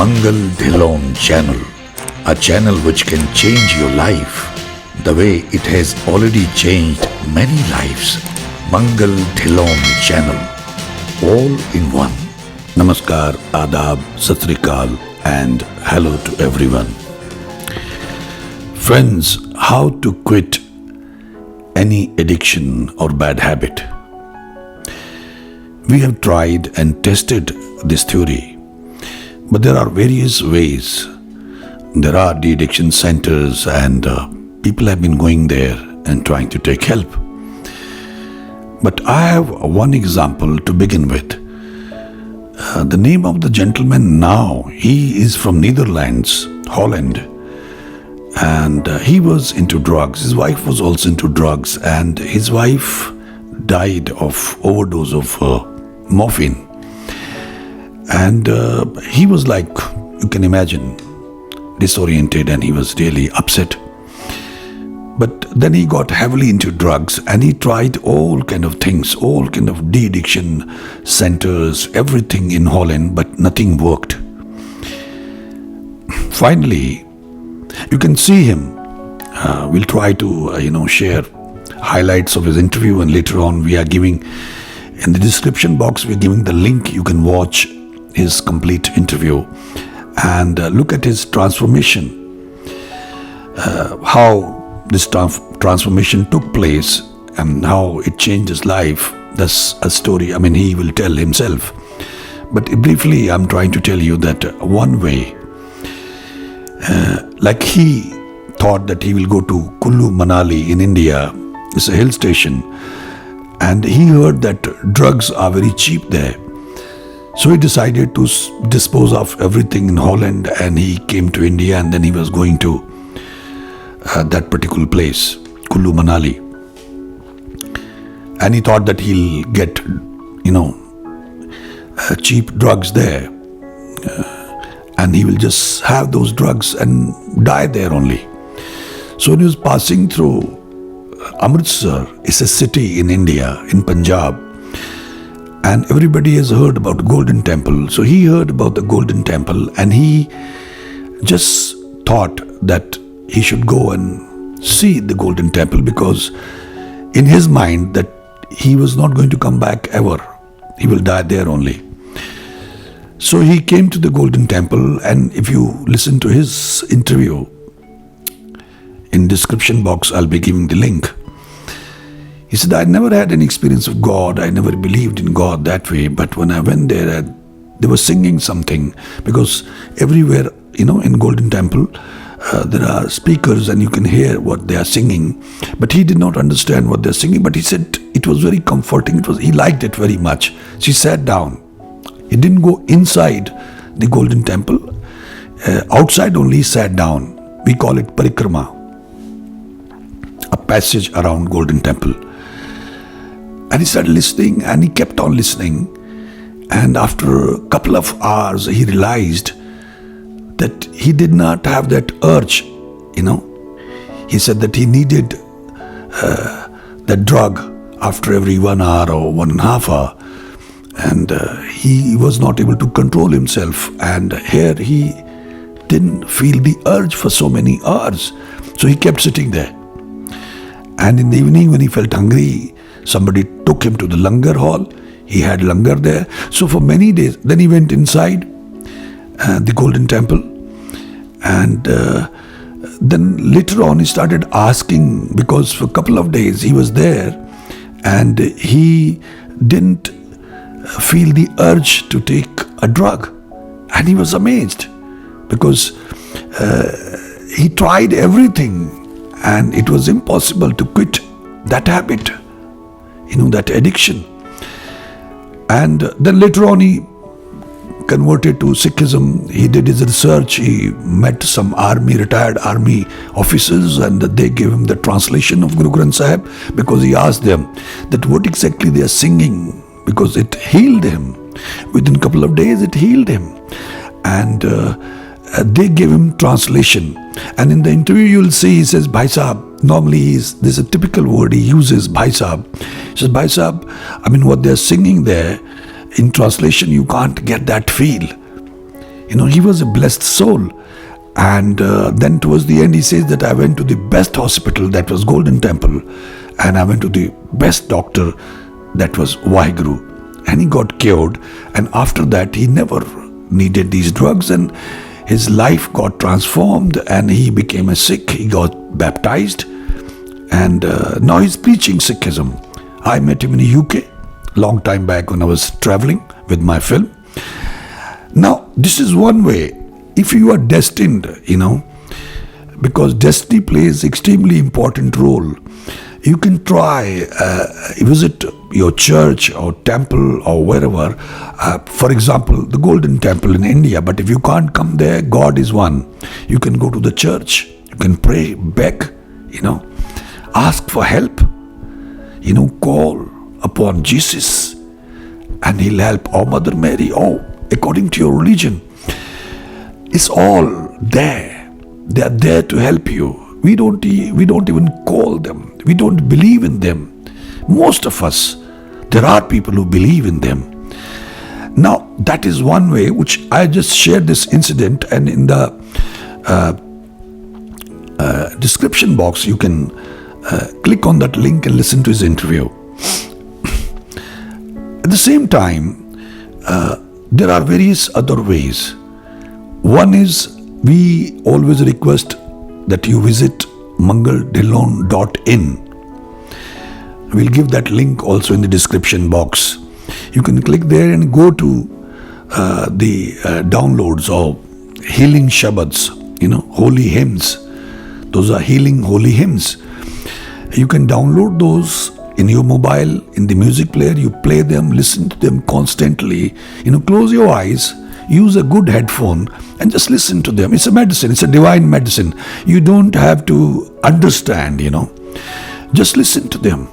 Mangal Dhillon channel, a channel which can change your life the way it has already changed many lives. Mangal Dhillon channel, all in one. Namaskar, Adab, Sat Sri Akal, and hello to everyone. Friends, how to quit any addiction or bad habit? We have tried and tested this theory, but there are various ways. There are de-addiction centers and people have been going there and trying to take help. But I have one example to begin with. The name of the gentleman now, he is from Netherlands, Holland, and he was into drugs. His wife was also into drugs, and his wife died of overdose of morphine. And he was like, you can imagine, disoriented, and he was really upset. But then he got heavily into drugs and he tried all kind of things, all kind of de-addiction centers, everything in Holland, but nothing worked. Finally, you can see him. We'll try to, share highlights of his interview, and later on we are giving, in the description box, we're giving the link. You can watch his complete interview and look at his transformation, how this transformation took place and how it changed his life. That's a story, he will tell himself. But briefly, I'm trying to tell you that one way, like he thought that he will go to Kullu Manali in India. It's a hill station, and he heard that drugs are very cheap there. So he decided to dispose of everything in Holland, and he came to India, and then he was going to that particular place, Kullu Manali. And he thought that he'll get, cheap drugs there. And he will just have those drugs and die there only. So when he was passing through Amritsar, it's a city in India, in Punjab, and everybody has heard about Golden Temple. So he heard about the Golden Temple, and he just thought that he should go and see the Golden Temple, because in his mind that he was not going to come back ever. He will die there only. So he came to the Golden Temple, and if you listen to his interview, in description box I'll be giving the link. He said, I never had any experience of God. I never believed in God that way. But when I went there, they were singing something, because everywhere, in Golden Temple, there are speakers and you can hear what they are singing. But he did not understand what they're singing. But he said it was very comforting. He liked it very much. So he sat down. He didn't go inside the Golden Temple. Outside only he sat down. We call it parikrama, a passage around Golden Temple. And he started listening, and he kept on listening. And after a couple of hours, he realized that he did not have that urge, He said that he needed that drug after every 1 hour or 1.5 hours. And he was not able to control himself. And here he didn't feel the urge for so many hours. So he kept sitting there. And in the evening, when he felt hungry, somebody took him to the langar hall. He had langar there. So for many days, then he went inside the Golden Temple. And then later on, he started asking, because for a couple of days he was there and he didn't feel the urge to take a drug. And he was amazed, because he tried everything and it was impossible to quit that habit, that addiction. And then later on he converted to Sikhism. He did his research. He met some retired army officers, and they gave him the translation of Guru Granth Sahib, because he asked them that what exactly they are singing, because it healed him. Within a couple of days it healed him. And they gave him translation. And in the interview you'll see he says, Bhai Sahab, normally there's a typical word he uses, Bhai Sahab. He says, Bhai Sahab, what they're singing there, in translation you can't get that feel. He was a blessed soul. And then towards the end, he says that I went to the best hospital, that was Golden Temple, and I went to the best doctor, that was Waheguru, and he got cured. And after that, he never needed these drugs, and his life got transformed, and he became a Sikh. He got baptized, and now he's preaching Sikhism. I met him in the UK long time back when I was traveling with my film. Now, this is one way. If you are destined, because destiny plays extremely important role, you can try visit your church or temple or wherever. For example, the Golden Temple in India. But if you can't come there, God is one. You can go to the church. You can pray, beg, ask for help. Call upon Jesus, and He'll help. Or Mother Mary, according to your religion. It's all there. They are there to help you. We don't even call them. We don't believe in them. Most of us, there are people who believe in them. Now, that is one way which I just shared this incident, and in the description box, you can click on that link and listen to his interview. At the same time, there are various other ways. One is, we always request that you visit mangaldhillon.in. We'll give that link also in the description box. You can click there and go to the downloads of healing shabads, holy hymns. Those are healing holy hymns. You can download those in your mobile, in the music player. You play them, listen to them constantly. Close your eyes, use a good headphone, and just listen to them. It's a medicine. It's a divine medicine. You don't have to understand, Just listen to them.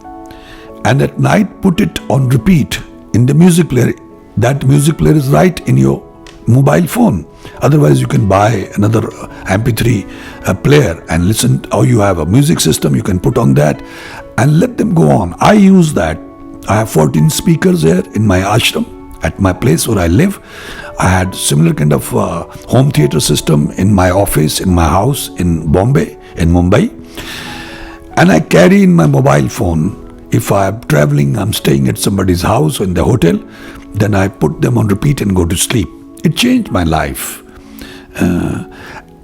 And at night, put it on repeat in the music player. That music player is right in your mobile phone. Otherwise, you can buy another MP3 player and listen. Or you have a music system, you can put on that and let them go on. I use that. I have 14 speakers here in my ashram, at my place where I live. I had similar kind of home theater system in my office, in my house in Bombay, in Mumbai. And I carry in my mobile phone. If I'm traveling, I'm staying at somebody's house or in the hotel, then I put them on repeat and go to sleep. It changed my life.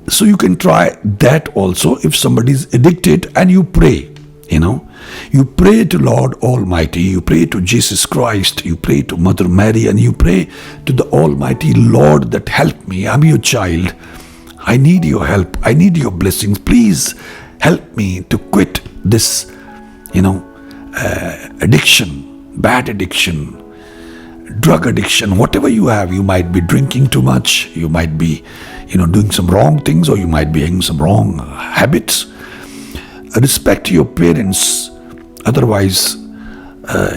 So you can try that also if somebody's addicted, and you pray. You pray to Lord Almighty, you pray to Jesus Christ, you pray to Mother Mary, and you pray to the Almighty Lord that help me. I'm your child. I need your help. I need your blessings. Please help me to quit this, addiction, bad addiction, drug addiction, whatever you have. You might be drinking too much. You might be, doing some wrong things, or you might be having some wrong habits. Respect your parents. Otherwise,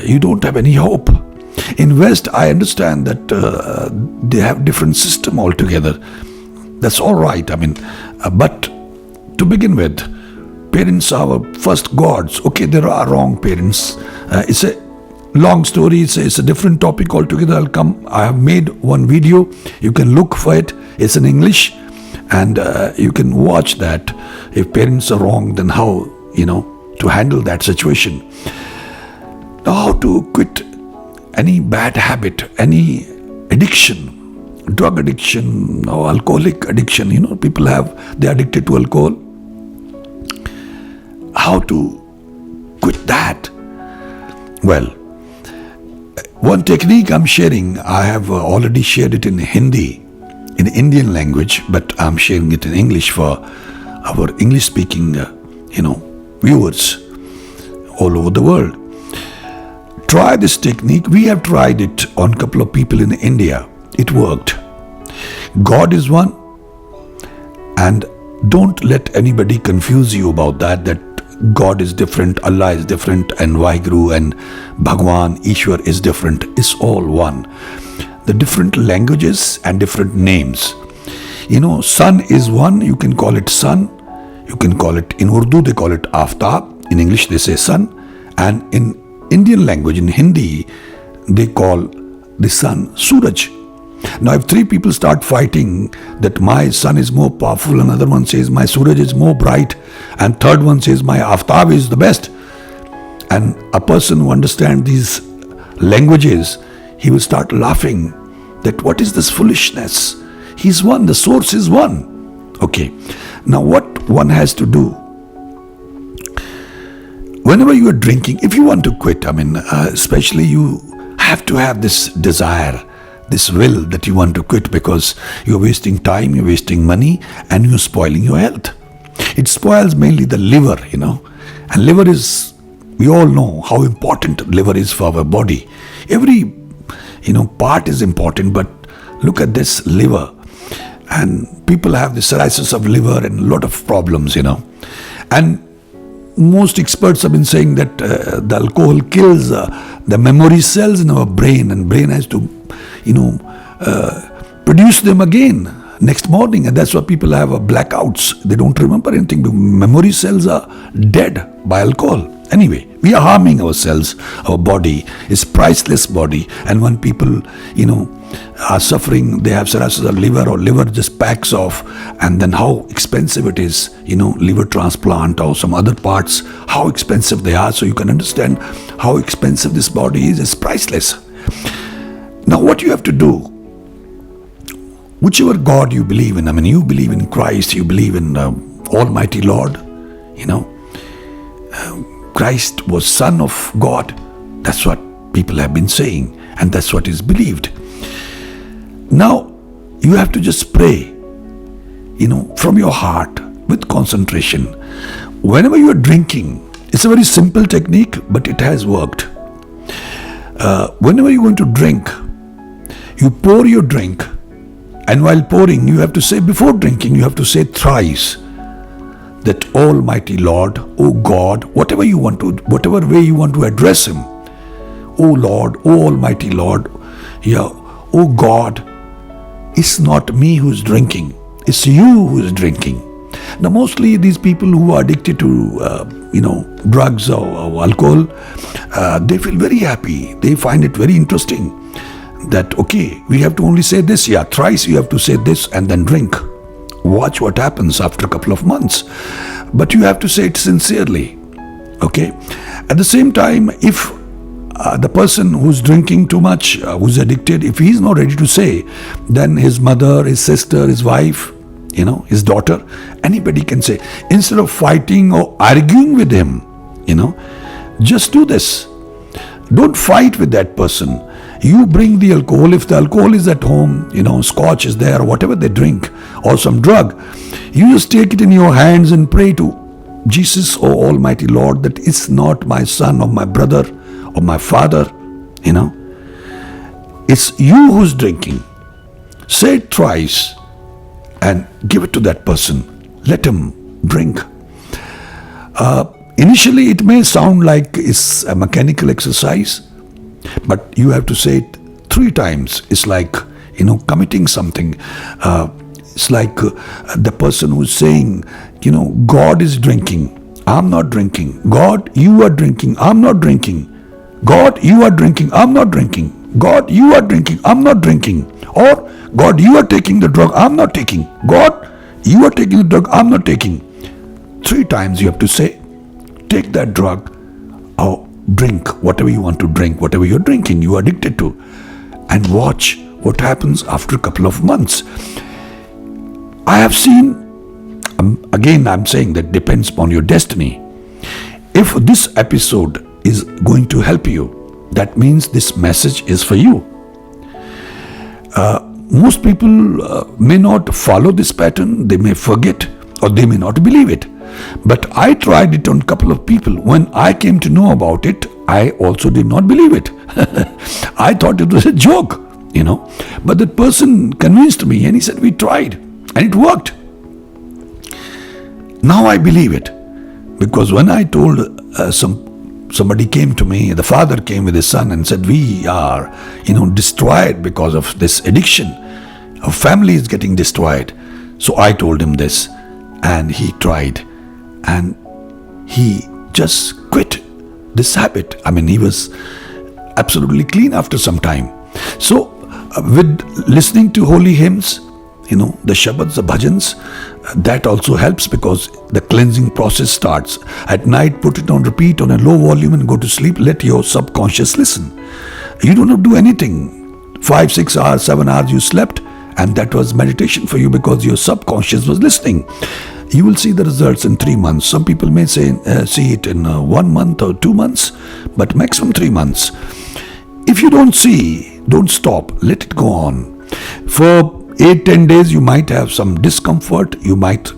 you don't have any hope. In West, I understand that they have different system altogether. That's all right. But to begin with, parents are our first gods. Okay, there are wrong parents. It's a long story. It's a different topic altogether. I have made one video. You can look for it. It's in English. And you can watch that. If parents are wrong, then how, to handle that situation. Now, how to quit any bad habit, any addiction, drug addiction or alcoholic addiction. People they're addicted to alcohol. How to quit that? Well, one technique I'm sharing, I have already shared it in Hindi, in Indian language, but I'm sharing it in English for our English-speaking, viewers all over the world. Try this technique. We have tried it on a couple of people in India. It worked. God is one, and don't let anybody confuse you about that God is different, Allah is different, and Waheguru and Bhagwan, Ishwar is different. It's all one. The different languages and different names. Sun is one. You can call it sun. You can call it, in Urdu they call it Aftab. In English they say sun. And in Indian language, in Hindi, they call the sun Suraj. Now, if three people start fighting that my sun is more powerful, another one says my Suraj is more bright, and third one says my Aftab is the best, and a person who understands these languages, he will start laughing that what is this foolishness? He's one, the source is one. Okay, now what one has to do, whenever you are drinking, if you want to quit, especially you have to have this desire, this will that you want to quit, because you're wasting time, you're wasting money, and you're spoiling your health. It spoils mainly the liver, and liver is, we all know how important liver is for our body. Every, part is important, but look at this liver. And people have the cirrhosis of liver and a lot of problems, And most experts have been saying that the alcohol kills the memory cells in our brain, and brain has to, produce them again next morning, and that's why people have blackouts. They don't remember anything. Memory cells are dead by alcohol. Anyway, we are harming ourselves. Our body is priceless body, and when people, are suffering, they have cirrhosis of liver, or liver just packs off, and then how expensive it is, liver transplant or some other parts, how expensive they are. So you can understand how expensive this body is. It's priceless. Now what you have to do, whichever God you believe in, you believe in Christ, you believe in Almighty Lord, Christ was Son of God. That's what people have been saying, and that's what is believed. Now, you have to just pray, from your heart with concentration. Whenever you are drinking, it's a very simple technique, but it has worked. Whenever you're going to drink, you pour your drink, and while pouring, you have to say, before drinking, you have to say thrice that Almighty Lord, O God, whatever way you want to address Him, O Lord, O Almighty Lord, O God, it's not me who's drinking, it's you who's drinking. Now, mostly these people who are addicted to, drugs or alcohol, they feel very happy. They find it very interesting that, okay, we have to only say this, thrice you have to say this and then drink. Watch what happens after a couple of months. But you have to say it sincerely, okay? At the same time, if the person who's drinking too much, who's addicted, if he's not ready to say, then his mother, his sister, his wife, his daughter, anybody can say. Instead of fighting or arguing with him, just do this. Don't fight with that person. You bring the alcohol. If the alcohol is at home, scotch is there, whatever they drink, or some drug, you just take it in your hands and pray to Jesus, O Almighty Lord, that it's not my son or my brother or my father, it's you who's drinking. Say it thrice and give it to that person. Let him drink. Initially, it may sound like it's a mechanical exercise, but you have to say it 3 times. It's like, committing something. It's like the person who's saying, God is drinking, I'm not drinking. God, you are drinking, I'm not drinking. God, you are drinking, I'm not drinking. God, you are drinking, I'm not drinking. Or, God, you are taking the drug, I'm not taking. God, you are taking the drug, I'm not taking. 3 times you have to say, take that drug or drink whatever you want to drink, whatever you're drinking, you are addicted to. And watch what happens after a couple of months. I have seen, again I'm saying that depends upon your destiny. If this episode is going to help you, that means this message is for you. Most people may not follow this pattern, they may forget, or they may not believe it. But I tried it on a couple of people. When I came to know about it, I also did not believe it. I thought it was a joke, But that person convinced me and he said, we tried and it worked. Now I believe it. Because when I told somebody came to me, the father came with his son and said, we are, destroyed because of this addiction. Our family is getting destroyed. So I told him this and he tried. And he just quit this habit. He was absolutely clean after some time. So with listening to holy hymns, the shabads, the bhajans, that also helps because the cleansing process starts. At night, put it on repeat on a low volume and go to sleep. Let your subconscious listen. You do not do anything. 5, 6 hours, 7 hours you slept, and that was meditation for you because your subconscious was listening. You will see the results in 3 months. Some people may say see it in 1 month or 2 months, but maximum 3 months. If you don't see, don't stop. Let it go on. For 8-10 days, you might have some discomfort. You might,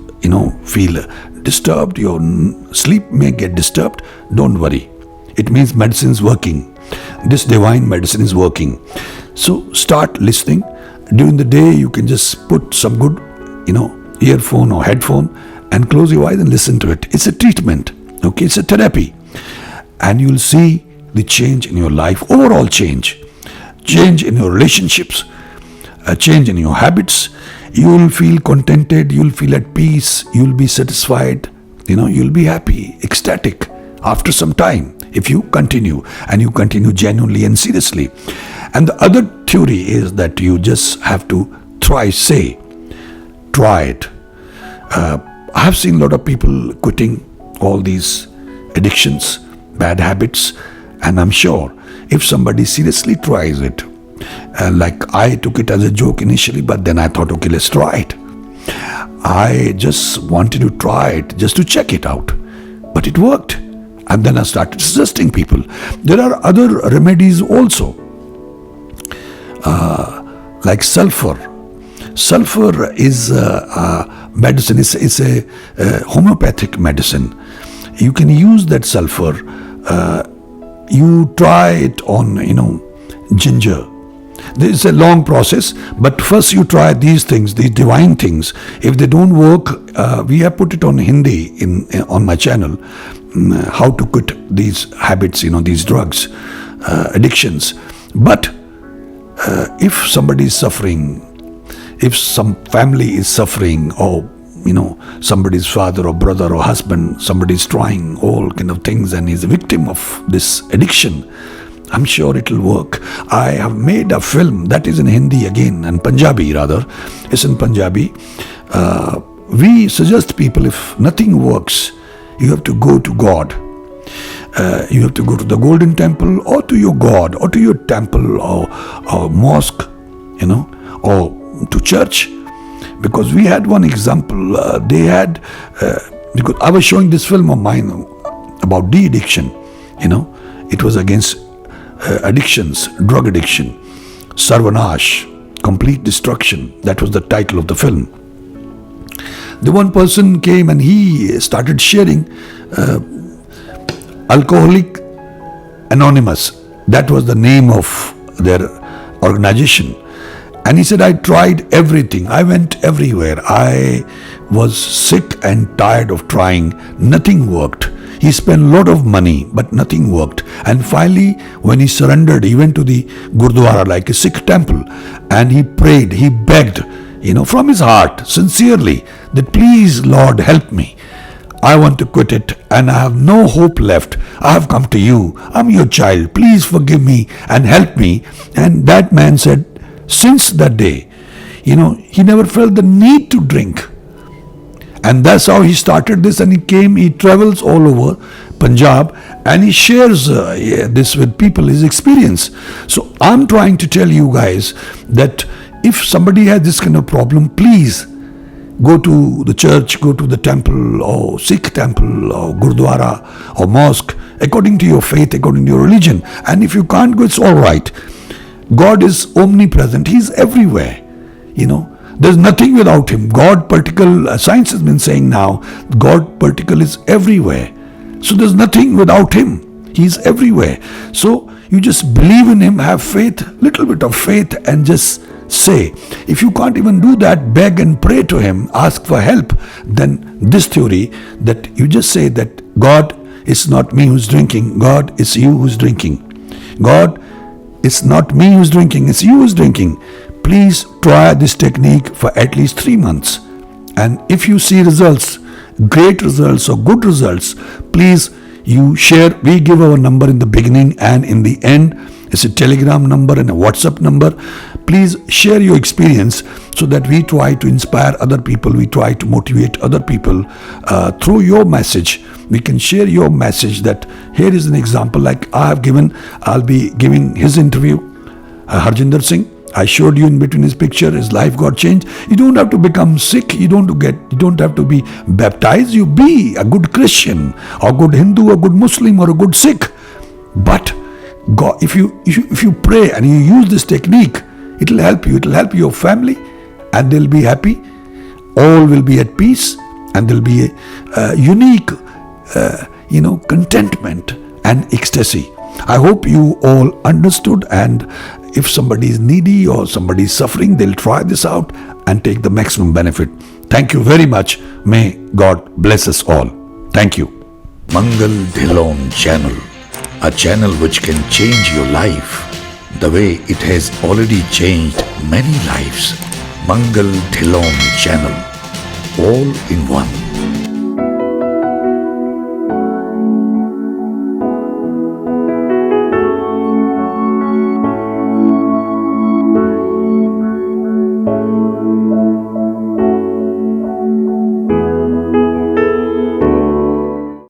feel disturbed. Your sleep may get disturbed. Don't worry. It means medicine is working. This divine medicine is working. So start listening. During the day, you can just put some good, earphone or headphone and close your eyes and listen to it. It's a treatment. Okay, it's a therapy. And you'll see the change in your life, overall change in your relationships, a change in your habits. You will feel contented, you'll feel at peace, you'll be satisfied, you'll be happy, ecstatic after some time if you continue, and you continue genuinely and seriously. And the other theory is that you just have to try it. I have seen a lot of people quitting all these addictions, bad habits, and I'm sure if somebody seriously tries it, like I took it as a joke initially, but then I thought, okay, let's try it. I just wanted to try it just to check it out, but it worked. And then I started suggesting people. There are other remedies also, like sulfur. Sulfur is a medicine. It's a homeopathic medicine. You can use that sulfur. You try it on, ginger. This is a long process, but first you try these things, these divine things. If they don't work, we have put it on Hindi on my channel, how to quit these habits, these drugs, addictions. But if somebody is suffering, if some family is suffering, or somebody's father or brother or husband, somebody's trying all kind of things and is a victim of this addiction, I'm sure it will work. I have made a film that is in Hindi again, and Punjabi rather. It's in Punjabi. We suggest people, if nothing works, you have to go to God. You have to go to the Golden Temple, or to your God, or to your temple, or mosque, or to church. Because we had one example. They had, because I was showing this film of mine about de-addiction. It was against addictions, drug addiction, Sarvanash, complete destruction. That was the title of the film. The one person came and he started sharing Alcoholic Anonymous. That was the name of their organization. And he said, I tried everything. I went everywhere. I was sick and tired of trying. Nothing worked. He spent a lot of money, but nothing worked. And finally, when he surrendered, he went to the Gurdwara, like a Sikh temple, and he prayed, he begged, from his heart, sincerely, that please, Lord, help me. I want to quit it, and I have no hope left. I have come to you. I'm your child. Please forgive me and help me. And that man said, since that day, he never felt the need to drink. And that's how he started this, and he travels all over Punjab, and he shares this with people, his experience. So I'm trying to tell you guys that if somebody has this kind of problem, please go to the church, go to the temple, or Sikh temple, or Gurdwara, or mosque, according to your faith, according to your religion. And if you can't go, it's all right. God is omnipresent. He's everywhere, There's nothing without him. God particle, science has been saying now, God particle is everywhere. So there's nothing without him. He's everywhere. So you just believe in him, have faith, little bit of faith, and just say. If you can't even do that, beg and pray to him, ask for help. Then this theory that you just say that God, it's not me who's drinking. God, it's you who's drinking. God, it's not me who's drinking. It's you who's drinking. Please try this technique for at least 3 months. And if you see results, great results or good results, please you share. We give our number in the beginning and in the end. It's a Telegram number and a WhatsApp number. Please share your experience so that we try to inspire other people. We try to motivate other people through your message. We can share your message that here is an example like I have given. I'll be giving his interview. Harjinder Singh, I showed you in between his picture, his life got changed. You don't have to become sick. You don't have to be baptized. You be a good Christian or good Hindu or good Muslim or a good Sikh. But God, if you pray and you use this technique, it will help you. It will help your family, and they'll be happy. All will be at peace, and there'll be a unique, contentment and ecstasy. I hope you all understood, and if somebody is needy or somebody is suffering, they'll try this out and take the maximum benefit. Thank you very much. May God bless us all. Thank you. Mangal Dhillon channel, a channel which can change your life the way it has already changed many lives. Mangal Dhillon channel, all in one.